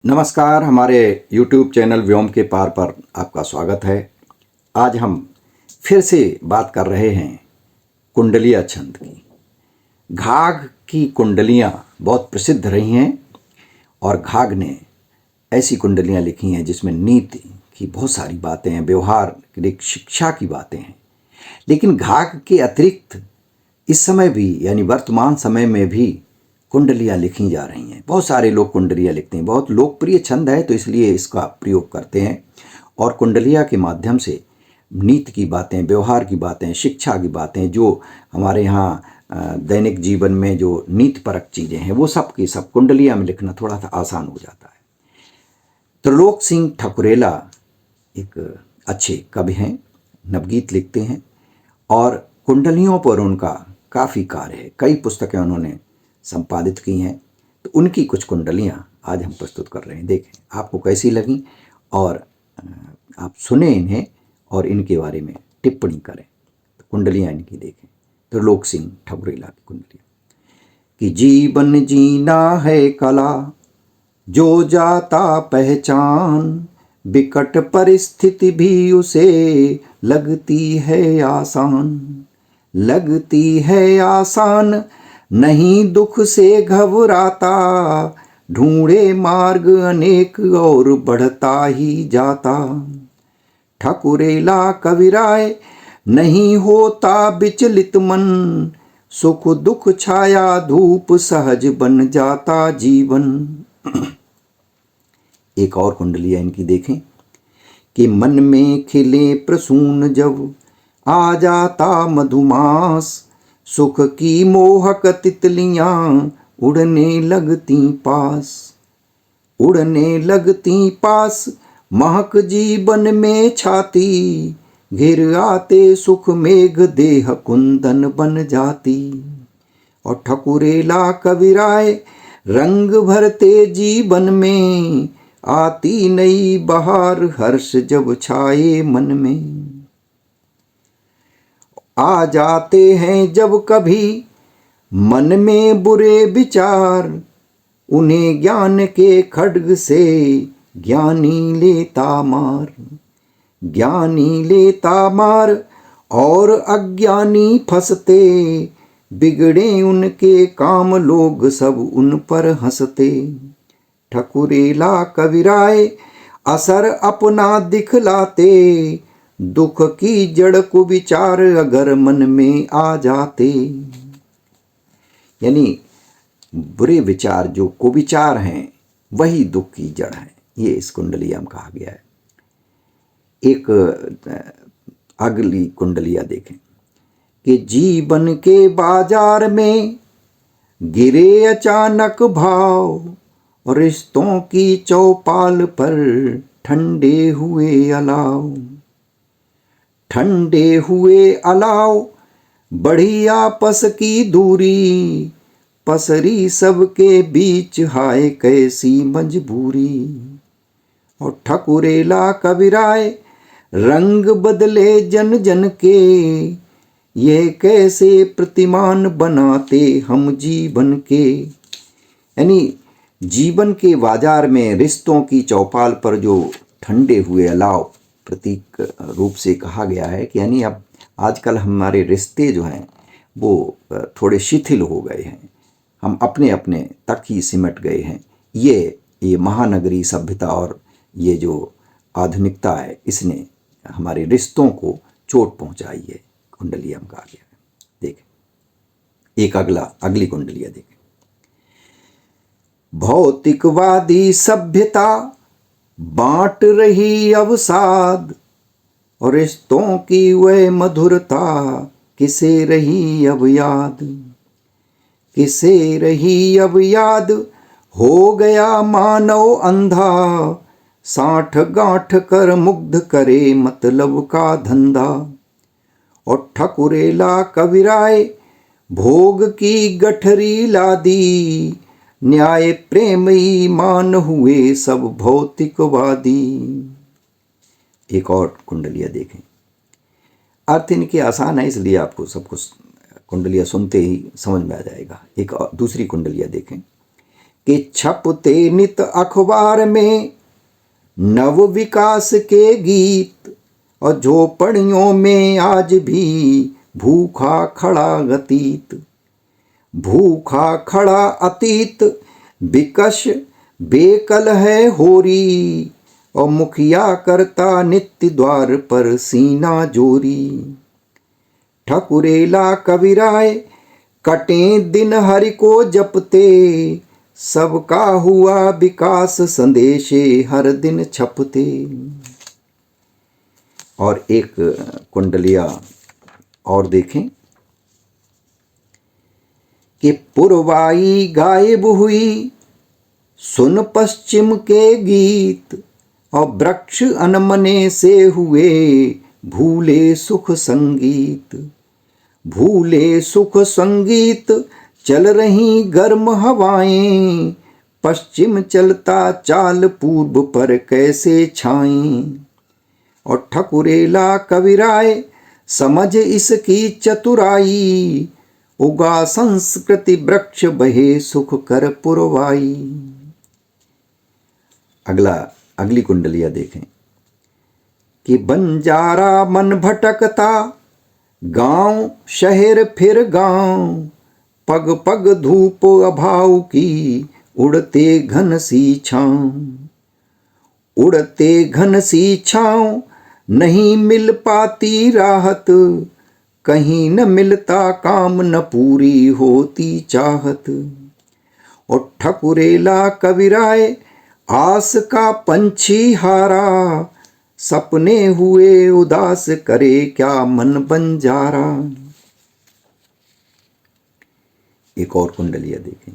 नमस्कार, हमारे YouTube channel व्योम के पार पर आपका स्वागत है। आज हम फिर से बात कर रहे हैं कुंडलिया छंद की। घाघ की कुंडलियाँ बहुत प्रसिद्ध रही हैं और घाघ ने ऐसी कुंडलियाँ लिखी हैं जिसमें नीति की बहुत सारी बातें हैं, व्यवहार की, शिक्षा की बातें हैं। लेकिन घाघ के अतिरिक्त इस समय भी यानी वर्तमान समय में भी कुंडलियाँ लिखी जा रही हैं। बहुत सारे लोग कुंडलियाँ लिखते हैं, बहुत लोकप्रिय छंद है तो इसलिए इसका प्रयोग करते हैं और कुंडलिया के माध्यम से नीति की बातें, व्यवहार की बातें, शिक्षा की बातें, जो हमारे यहाँ दैनिक जीवन में जो नीतिपरक चीज़ें हैं वो सब की सब कुंडलिया में लिखना थोड़ा सा आसान हो जाता है। त्रिलोक सिंह ठकुरेला एक अच्छे कवि हैं, नवगीत लिखते हैं और कुंडलियों पर उनका काफ़ी कार्य है। कई पुस्तकें उन्होंने संपादित की हैं, तो उनकी कुछ कुंडलियाँ आज हम प्रस्तुत कर रहे हैं। देखें आपको कैसी लगी और आप सुने इन्हें और इनके बारे में टिप्पणी करें। तो कुंडलियाँ इनकी देखें। त्रिलोक सिंह ठकुरेला की कुंडलियाँ कि जीवन जीना है कला, जो जाता पहचान, विकट परिस्थिति भी उसे लगती है आसान, लगती है आसान, नहीं दुख से घबराता, ढूंढे मार्ग अनेक और बढ़ता ही जाता। ठकुरेला कविराय नहीं होता विचलित मन, सुख दुख छाया धूप सहज बन जाता जीवन। एक और कुंडलिया इनकी देखें कि मन में खिले प्रसून जब आ जाता मधुमास, सुख की मोहक तितलियां उड़ने लगती पास, उड़ने लगती पास, महक जीवन में छाती, घिर आते सुख मेघ देह कुंदन बन जाती। और ठकुरेला कविराय रंग भरते जीवन में, आती नई बहार हर्ष जब छाए मन में। आ जाते हैं जब कभी मन में बुरे विचार, उन्हें ज्ञान के खड्ग से ज्ञानी लेता मार, ज्ञानी लेता मार, और अज्ञानी फंसते, बिगड़े उनके काम लोग सब उन पर हंसते। ठकुरेला कविराय असर अपना दिखलाते, दुख की जड़ को विचार अगर मन में आ जाते। यानी बुरे विचार जो कुविचार हैं वही दुख की जड़ है, ये इस कुंडलिया में कहा गया है। एक अगली कुंडलिया देखें कि जीवन के बाजार में गिरे अचानक भाव, रिश्तों की चौपाल पर ठंडे हुए अलाव, ठंडे हुए अलाव, बढ़ी आपस की दूरी, पसरी सबके बीच हाय कैसी मजबूरी। और ठकुरेला कविराय रंग बदले जन जन के, ये कैसे प्रतिमान बनाते हम जीवन के। यानी जीवन के बाजार में रिश्तों की चौपाल पर जो ठंडे हुए अलाव प्रतीक रूप से कहा गया है कि यानी अब आजकल हमारे रिश्ते जो हैं वो थोड़े शिथिल हो गए हैं, हम अपने अपने तक ही सिमट गए हैं। ये महानगरी सभ्यता और ये जो आधुनिकता है इसने हमारे रिश्तों को चोट पहुंचाई है, कुंडलिया में कहा गया है। देखें एक अगली कुंडलिया देखें। भौतिकवादी सभ्यता बांट रही अवसाद, और रिश्तों की वह मधुरता किसे रही अब याद, किसे रही अब याद, हो गया मानव अंधा, साठ गांठ कर मुग्ध करे मतलब का धंधा। और ठकुरेला कविराय भोग की गठरी लादी, न्याय प्रेम ईमान हुए सब भौतिकवादी। एक और कुंडलिया देखें, अर्थ इनके आसान है इसलिए आपको सब कुछ कुंडलिया सुनते ही समझ में आ जाएगा। एक दूसरी कुंडलिया देखें कि छपते नित अखबार में नव विकास के गीत, और झोपड़ियों में आज भी भूखा खड़ा अतीत, भूखा खड़ा अतीत विकश बेकल है होरी, और मुखिया करता नित्य द्वार पर सीना जोरी। ठकुरेला कविराय कटे दिन हरि को जपते, सबका हुआ विकास संदेशे हर दिन छपते। और एक कुंडलिया और देखें कि पुरवाई गायब हुई सुन पश्चिम के गीत, और वृक्ष अनमने से हुए भूले सुख संगीत, भूले सुख संगीत। चल रही गर्म हवाएं, पश्चिम चलता चाल पूर्व पर कैसे छाएं। और ठकुरेला कविराय समझ इसकी चतुराई, उगा संस्कृति वृक्ष बहे सुख कर पुरवाई। अगली कुंडलिया देखें कि बंजारा मन भटकता, गांव शहर फिर गांव, पग पग धूप अभाव की उड़ते घन सी छांव, उड़ते घन सी छांव। नहीं मिल पाती राहत, कहीं न मिलता काम, न पूरी होती चाहत। और ठकुरेला कविराय आस का पंछी हारा, सपने हुए उदास करे क्या मन बंजारा। एक और कुंडलिया देखें,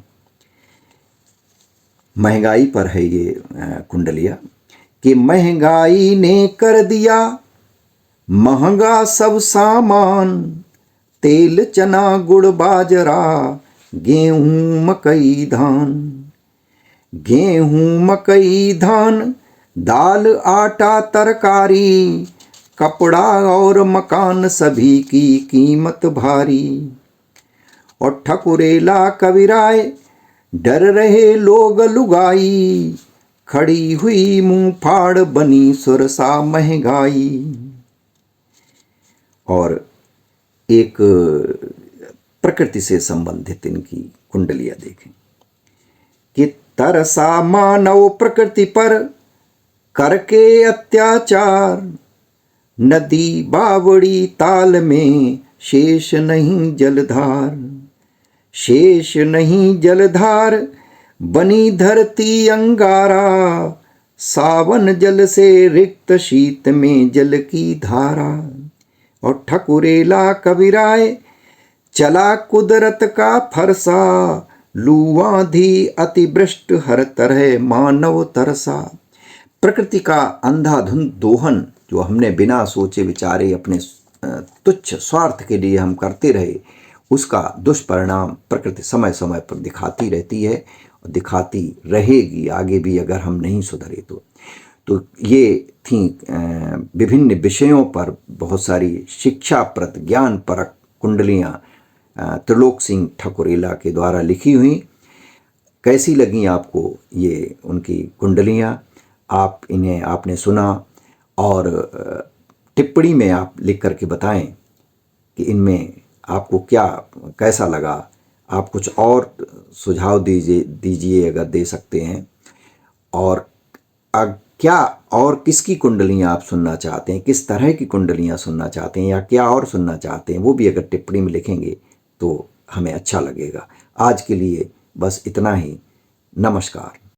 महंगाई पर है ये कुंडलिया कि महंगाई ने कर दिया महंगा सब सामान, तेल चना गुड़ बाजरा गेहूं मकई धान, गेहूं मकई धान दाल आटा तरकारी, कपड़ा और मकान सभी की कीमत भारी। और ठकुरेला कविराय डर रहे लोग लुगाई, खड़ी हुई मुंह फाड़ बनी सुरसा महंगाई। और एक प्रकृति से संबंधित इनकी कुंडलियां देखें कि तरसा मानव प्रकृति पर करके अत्याचार, नदी बावड़ी ताल में शेष नहीं जलधार, शेष नहीं जलधार। बनी धरती अंगारा, सावन जल से रिक्त शीत में जल की धारा। और ठकुरेला कविराय चला कुदरत का फरसा, लू आंधी अतिवृष्ट हर तरह मानव तरसा। प्रकृति का अंधाधुंध दोहन जो हमने बिना सोचे विचारे अपने तुच्छ स्वार्थ के लिए हम करते रहे, उसका दुष्परिणाम प्रकृति समय समय पर दिखाती रहती है और दिखाती रहेगी आगे भी, अगर हम नहीं सुधरे तो ये थी विभिन्न विषयों पर बहुत सारी शिक्षाप्रद ज्ञानपरक कुंडलियाँ त्रिलोक सिंह ठकुरेला के द्वारा लिखी हुई। कैसी लगी आपको ये उनकी कुंडलियाँ? आप इन्हें आपने सुना और टिप्पणी में आप लिख करके बताएं कि इनमें आपको क्या कैसा लगा। आप कुछ और सुझाव दीजिए अगर दे सकते हैं, और क्या और किसकी कुंडलियाँ आप सुनना चाहते हैं, किस तरह की कुंडलियाँ सुनना चाहते हैं, या क्या और सुनना चाहते हैं, वो भी अगर टिप्पणी में लिखेंगे तो हमें अच्छा लगेगा। आज के लिए बस इतना ही। नमस्कार।